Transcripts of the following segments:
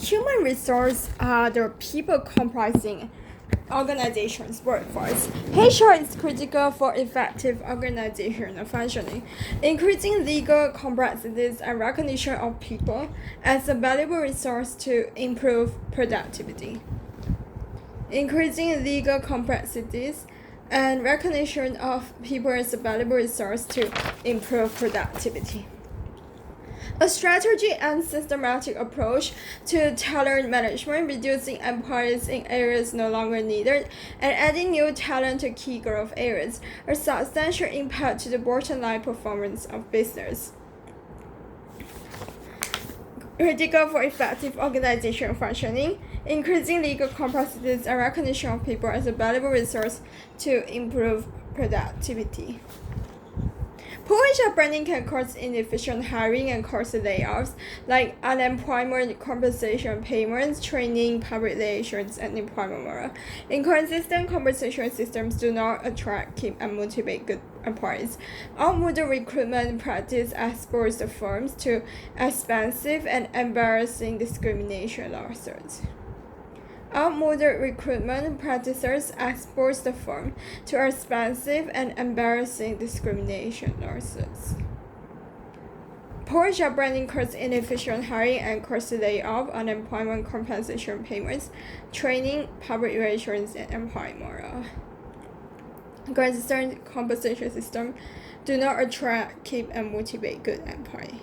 Human resources are the people comprising organizations' workforce. HR is critical for effective organizational functioning. Increasing legal complexities and recognition of people as a valuable resource to improve productivity. Increasing legal complexities and recognition of people as a valuable resource to improve productivity. A strategy and systematic approach to talent management, reducing employees in areas no longer needed, and adding new talent to key growth areas, a substantial impact to the bottom line performance of business. Critical for effective organizational functioning, increasing legal complexities and recognition of people as a valuable resource to improve productivity. Poor HR branding can cause inefficient hiring and cause layoffs, like unemployment compensation payments, training, public relations, and employment morale. Inconsistent compensation systems do not attract, keep, and motivate good employees. Outmoded recruitment practice exposes the firms to expensive and embarrassing discrimination lawsuits. Outmoded recruitment practices expose the firm to expensive and embarrassing discrimination lawsuits. Poor job branding causes inefficient hiring and causes layoff, unemployment compensation payments, training, public relations, and employee morale. Consistent compensation systems do not attract, keep, and motivate good employees.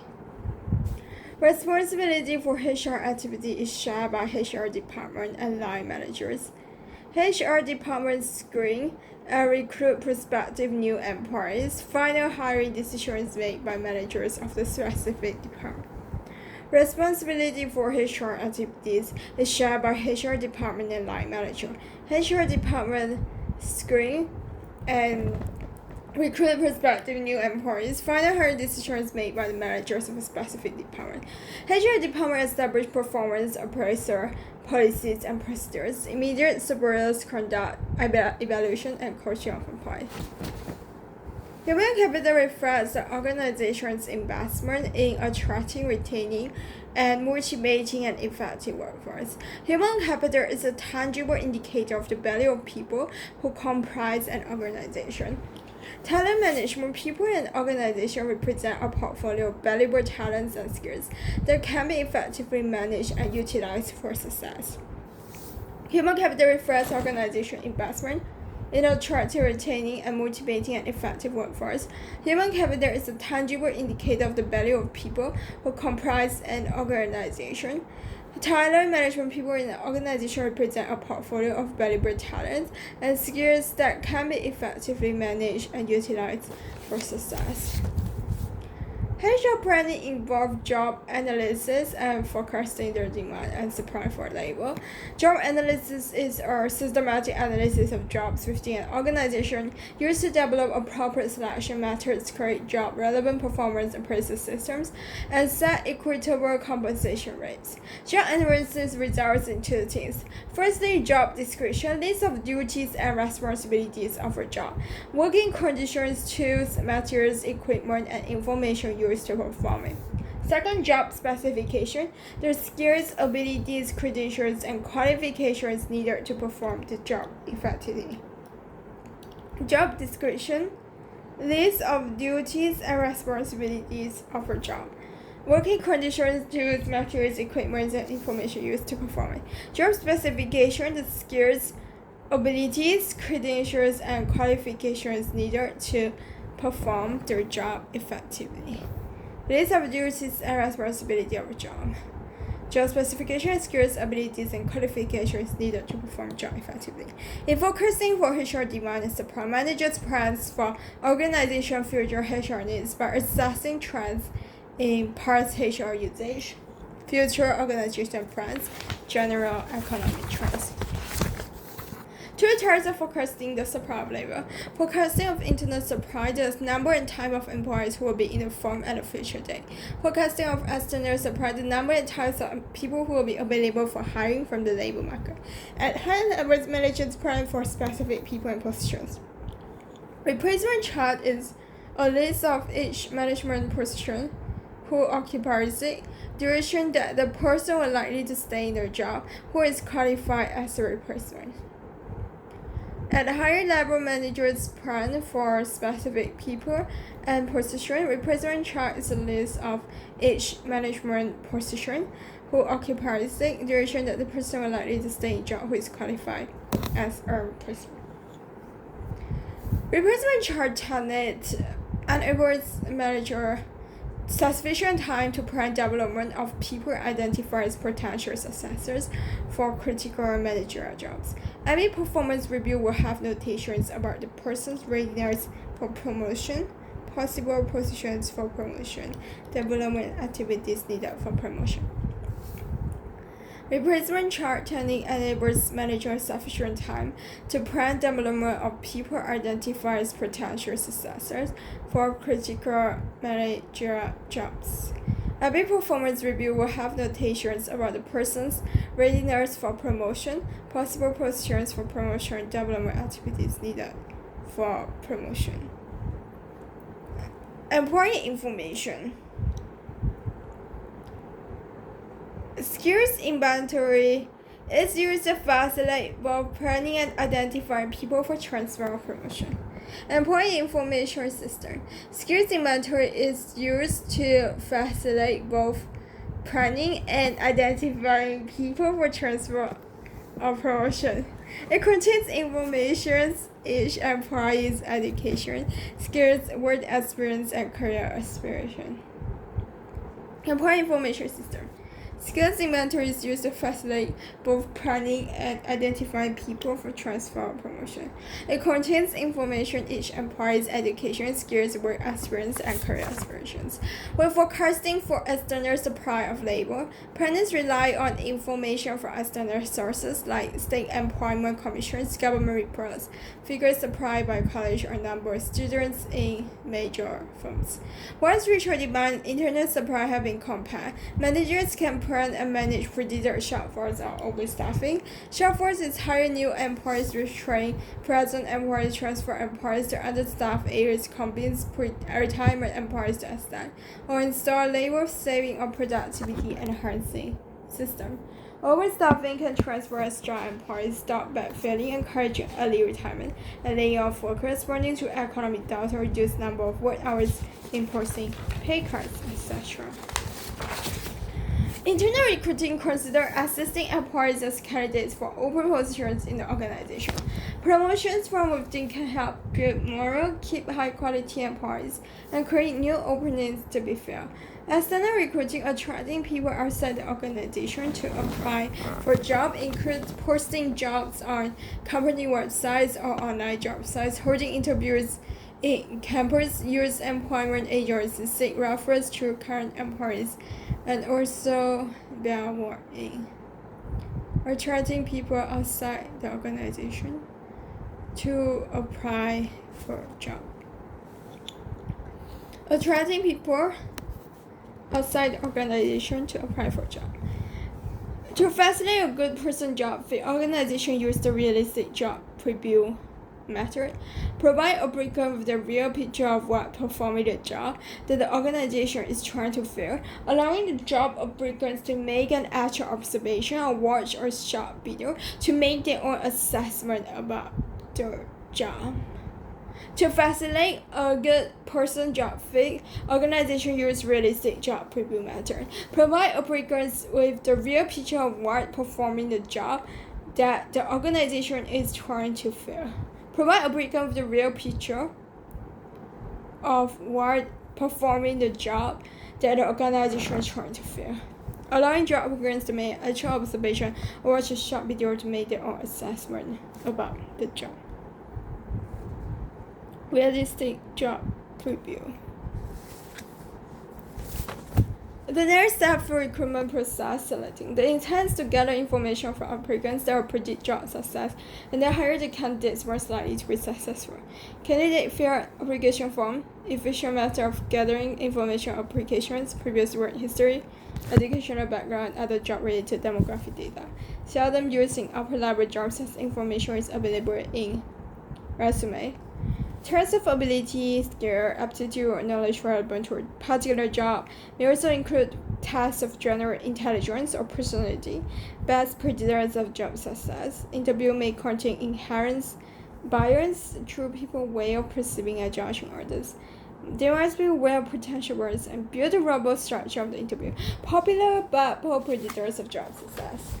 Responsibility for HR activity is shared by HR department and line managers. HR departments screen and recruit prospective new employees. Final hiring decisions made by managers of the specific department. Responsibility for HR activities is shared by HR department and line manager. HR department screen and recruit prospective new employees. Final hiring decisions made by the managers of a specific department. HR department establish performance appraisal policies and procedures. Immediate surveillance, conduct evaluation, and coaching of employees. Human capital reflects the organization's investment in attracting, retaining, and motivating an effective workforce. Human capital is a tangible indicator of the value of people who comprise an organization. Talent management, people and organizations represent a portfolio of valuable talents and skills that can be effectively managed and utilized for success. Human capital reflects organization investment in attracting, retaining, and motivating an effective workforce. Human capital is a tangible indicator of the value of people who comprise an organization. Talent management, people in an organization represent a portfolio of valuable talents and skills that can be effectively managed and utilized for success. HR planning involves job analysis and forecasting their demand and supply for labor. Job analysis is a systematic analysis of jobs within an organization used to develop appropriate selection methods, create job-relevant performance appraisal systems, and set equitable compensation rates. Job analysis results in two things. Firstly, job description, list of duties and responsibilities of a job, working conditions, tools, materials, equipment, and information used to perform it. Second, job specification, the skills, abilities, credentials, and qualifications needed to perform the job effectively. Job description, list of duties and responsibilities of a job, working conditions, tools, materials, equipment, and information used to perform it. Job specification, the skills, abilities, credentials, and qualifications needed to perform their job effectively. List of duties and responsibility of a job. Job specification, skills, abilities, and qualifications needed to perform job effectively. In focusing for HR demand and supply, managers plans for organization future HR needs by assessing trends in past HR usage, future organization plans, general economic trends. Two types of forecasting the supply of labor. Forecasting of internal supply, the number and time of employees who will be in the firm at a future date. Forecasting of external supply, the number and types of people who will be available for hiring from the labor market. At hand, average managers plan for specific people and positions. Replacement chart is a list of each management position who occupies it, duration that the person will likely to stay in their job, who is qualified as a replacement. At higher level, managers plan for specific people and position. Replacement chart is a list of each management position, who occupies it, duration that the person will likely to stay in job, who is qualified as a replacement. Replacement chart technique enables manager sufficient time to plan development of people identified as potential successors for critical managerial jobs. Every performance review will have notations about the person's readiness for promotion, possible positions for promotion, development activities needed for promotion. Replacement chart technique enables managers sufficient time to plan development of people identified as potential successors for critical managerial jobs. Every performance review will have notations about the person's readiness for promotion, possible positions for promotion, development activities needed for promotion. Important information. Skills inventory is used to facilitate both planning and identifying people for transfer or promotion. Employee information system. Skills inventory is used to facilitate both planning and identifying people for transfer or promotion. It contains information each employee's education, skills, work experience, and career aspiration. Employee information system. Skills inventory is used to facilitate both planning and identifying people for transfer or promotion. It contains information each employee's education, skills, work experience, and career aspirations. When forecasting for external supply of labor, planners rely on information from external sources like state employment commissions, government reports, figures supplied by college, or number of students in major firms. Once regional demand and internal supply have been compared, managers can plan and manage predicted shortfalls or overstaffing. Shortfalls is hire new employees, retrain present employees, transfer employees to understaffed areas, convince retirement employees to extend, or install labor saving or productivity enhancing system. Overstaffing can transfer extra employees, stop backfilling, encourage early retirement, and lay off workers, corresponding to economic data, reduce number of work hours, imposing pay cuts, etc. Internal recruiting considers assisting employees as candidates for open positions in the organization. Promotions from within can help build morale, keep high-quality employees, and create new openings to be filled. External recruiting, attracting people outside the organization to apply for jobs, includes posting jobs on company websites or online job sites, holding interviews in campus, use employment agencies, seek referrals to current employees, and also networking. Attracting people outside the organization to apply for a job. Attracting people outside the organization to apply for a job. To facilitate a good person job fit, organization use the realistic job preview method. Provide applicant with a real picture of what performing the job that the organization is trying to fill, allowing the job applicants to make an actual observation or watch a short video to make their own assessment about the job. To facilitate a good person job fit, organization use realistic job preview method. Provide applicants with the real picture of what performing the job that the organization is trying to fill. Provide applicants with the real picture of what performing the job that the organization is trying to fill. Allowing job applicants to make actual observation or watch a short video to make their own assessment about the job. Realistic job preview. The next step for recruitment process selecting. The intent is to gather information from applicants that will predict job success, and then hire the candidates most likely to be successful. Candidate fill application form, efficient method of gathering information on applications, previous work history, educational background, other job-related demographic data. Seldom using upper level jobs as information is available in resume. Tests of ability, skill, aptitude, or knowledge relevant to a particular job may also include tests of general intelligence or personality, best predictors of job success. Interview may contain inherent bias through people's way of perceiving and judging others. There must be well potential words and build a robust structure of the interview. Popular but poor predictors of job success.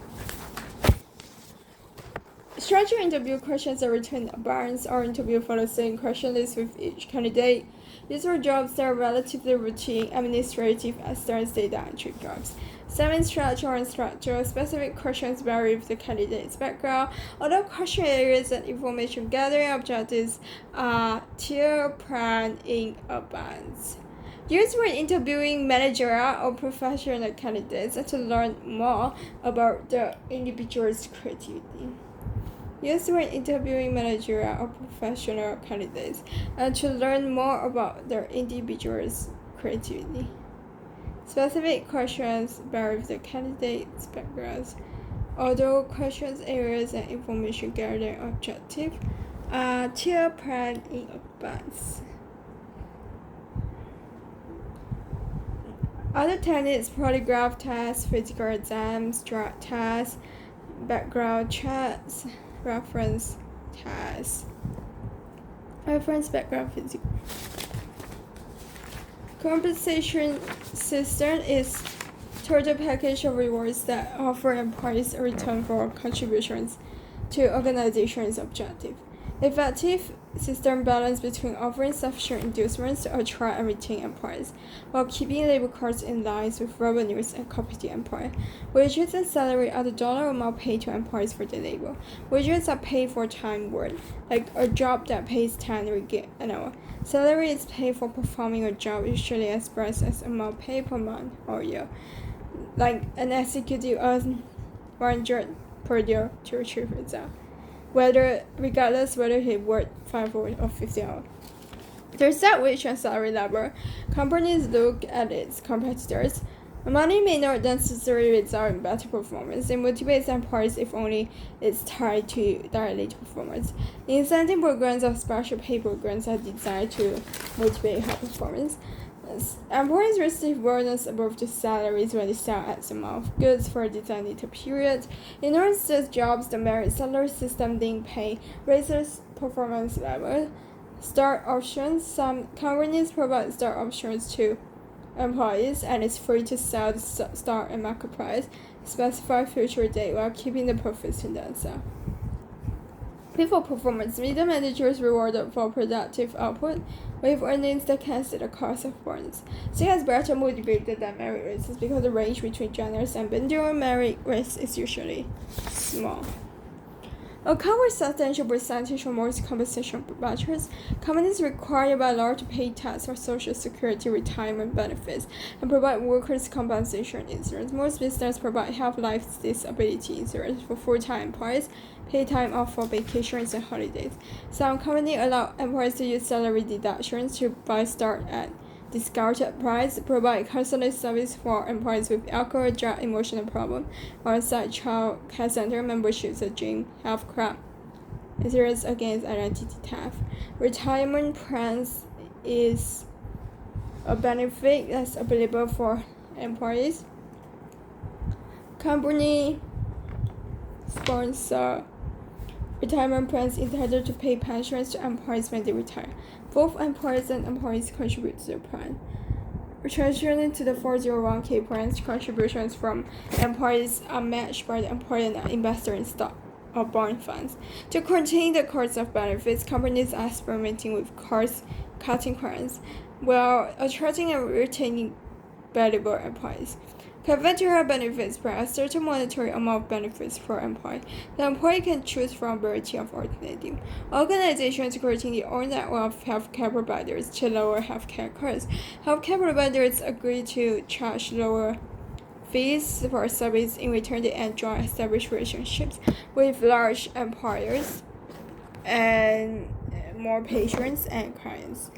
Structured interview questions are written abundance or interview for the same question list with each candidate. These are jobs that are relatively routine, administrative, and start data entry jobs. Semi-structural and structural specific questions vary with the candidate's background, although question areas and information gathering objectives are still planned in advance. Used when interviewing managerial or professional candidates and to learn more about the individual's creativity. Used when interviewing managerial or professional candidates and to learn more about their individual's creativity. Specific questions vary with the candidate's backgrounds, although questions, areas, and information gathering objectives are still planned in advance. Other techniques: polygraph tests, physical exams, drug tests, background checks, reference tests. Reference background physical. Compensation system is total package of rewards that offer employees a return for contributions to organization's objective. Effective system balance between offering sufficient inducements to attract and retain employees, while keeping labor costs in line with revenues and competing employers. Wages and salary are the dollar amount paid to employees for their labor. Wages are paid for time worked, like a job that pays 10 ringgit an hour. Salary is paid for performing a job, usually expressed as amount paid per month or year. Like an executive earns 100 per year to achieve result, regardless whether he worked 5 or 50 hours. To set wage and salary level, companies look at its competitors. Money may not necessarily result in better performance. It motivates employees if only it's tied directly to performance. Incentive programs or special pay programs are designed to motivate high performance. Employees receive bonus above the salaries when they sell X amount of goods for a designated period. In order to such jobs, the merit salary system then raises performance level. Stock options. Some companies provide stock options to employees, and it's free to sell the stock at market price, specify future date while keeping the profits to themselves. Before performance, middle managers rewarded for productive output with earnings that can exceed the cost of bonus. She has better motivated than merit races because the range between generous and individual merit rates is usually small. Account substantial percentage of most compensation budgets. Companies require by law to pay tax for Social Security retirement benefits and provide workers' compensation insurance. Most businesses provide health life disability insurance for full-time employees, pay time off for vacations and holidays. Some companies allow employees to use salary deductions to buy stock at discounted price, provide counseling service for employees with alcohol, drug, emotional problem, on-site child care center memberships at gym, health club, insurance against identity theft. Retirement plans is a benefit that's available for employees. Company sponsor retirement plans entitled to pay pensions to employees when they retire. Both employers and employees contribute to the plan. Transitioning to the 401k plans, contributions from employees are matched by the employer and investor in stock or bond funds. To contain the cost of benefits, companies are experimenting with cost-cutting plans while attracting and retaining valuable employees. Cafeteria benefits plan a certain monetary amount of benefits per employee. The employee can choose from a variety of alternatives. Organizations creating their own network of healthcare providers to lower healthcare costs. Healthcare providers agree to charge lower fees for service. In return, they enjoy established relationships with large employers and more patients and clients.